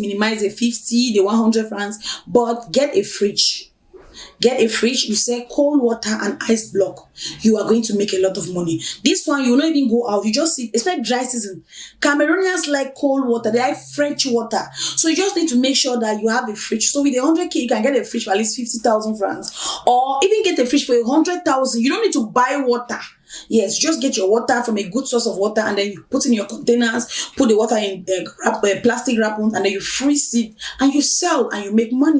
minimize the 50, the 100 francs, but get a fridge. Get a fridge, you sell cold water and ice block. You are going to make a lot of money. This one, you will not even go out. You just sit, especially dry season. Cameroonians like cold water. They like fresh water. So you just need to make sure that you have a fridge. So with 100K, you can get a fridge for at least 50,000 francs. Or even get a fridge for 100,000. You don't need to buy water. Yes, just get your water from a good source of water, and then you put in your containers, put the water in plastic wrap, and then you freeze it, and you sell, and you make money.